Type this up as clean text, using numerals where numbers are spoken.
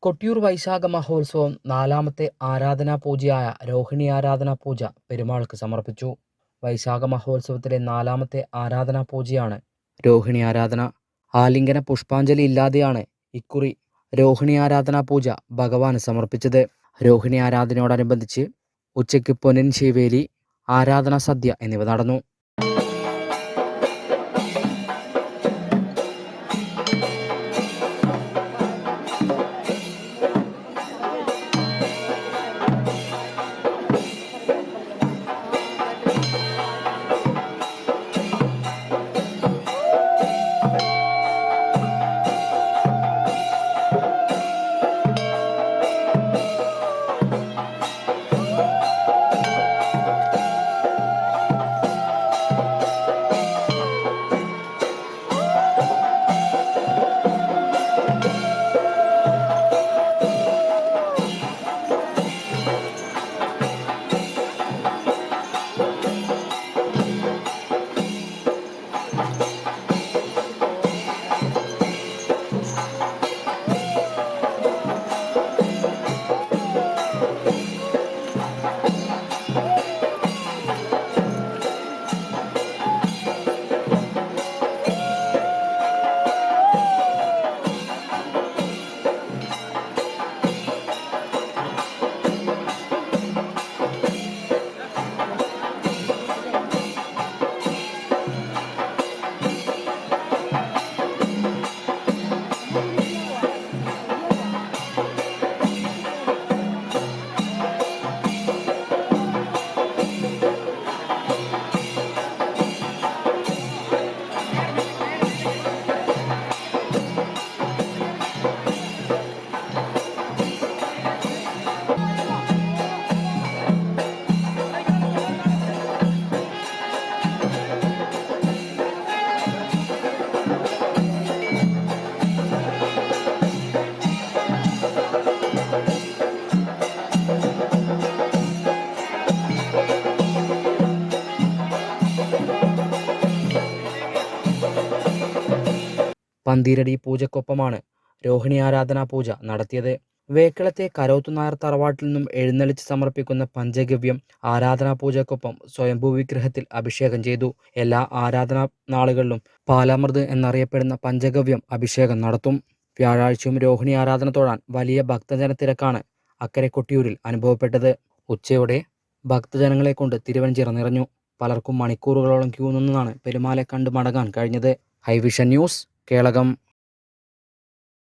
കൊട്ടിയൂർ വൈശാഖ മഹോത്സവം നാലാമത്തെ ആരാധനാ പൂജയായ രോഹിണി ആരാധനാ പൂജ പെരുമാൾക്ക് സമർപ്പിച്ചു. വൈശാഖ മഹോത്സവത്തിലെ നാലാമത്തെ ആരാധനാ പൂജയാണ് രോഹിണി ആരാധന. ആലിംഗന പുഷ്പാഞ്ജലി ഇല്ലാതെയാണ് ഇക്കുറി രോഹിണി ആരാധനാ പൂജ ഭഗവാന് സമർപ്പിച്ചത്. രോഹിണി ആരാധനയോടനുബന്ധിച്ച് ഉച്ചയ്ക്ക് പൊന്നിൻ ശീവേലി, ആരാധനാ സദ്യ എന്നിവ നടന്നു. പന്തീരടി പൂജക്കൊപ്പമാണ് രോഹിണി ആരാധനാ പൂജ നടത്തിയത്. വേക്കളത്തെ കരോത്തുനായർ തറവാട്ടിൽ നിന്നും എഴുന്നള്ളിച്ച് സമർപ്പിക്കുന്ന പഞ്ചഗവ്യം ആരാധനാ പൂജക്കൊപ്പം സ്വയംഭൂ വിഗ്രഹത്തിൽ അഭിഷേകം ചെയ്തു. എല്ലാ ആരാധനാ നാളുകളിലും പാലാമൃത് എന്നറിയപ്പെടുന്ന പഞ്ചഗവ്യം അഭിഷേകം നടത്തും. വ്യാഴാഴ്ചയും രോഹിണി ആരാധന തൊഴാൻ വലിയ ഭക്തജന തിരക്കാണ് അക്കരെ കൊട്ടിയൂരിൽ അനുഭവപ്പെട്ടത്. ഉച്ചയോടെ ഭക്തജനങ്ങളെ കൊണ്ട് തിരുവഞ്ചിറ നിറഞ്ഞു. പലർക്കും മണിക്കൂറുകളോളം ക്യൂ നിന്നാണ് പെരുമാളെ കണ്ട് മടങ്ങാൻ കഴിഞ്ഞത്. ഹൈവിഷൻ ന്യൂസ്, കേളകം.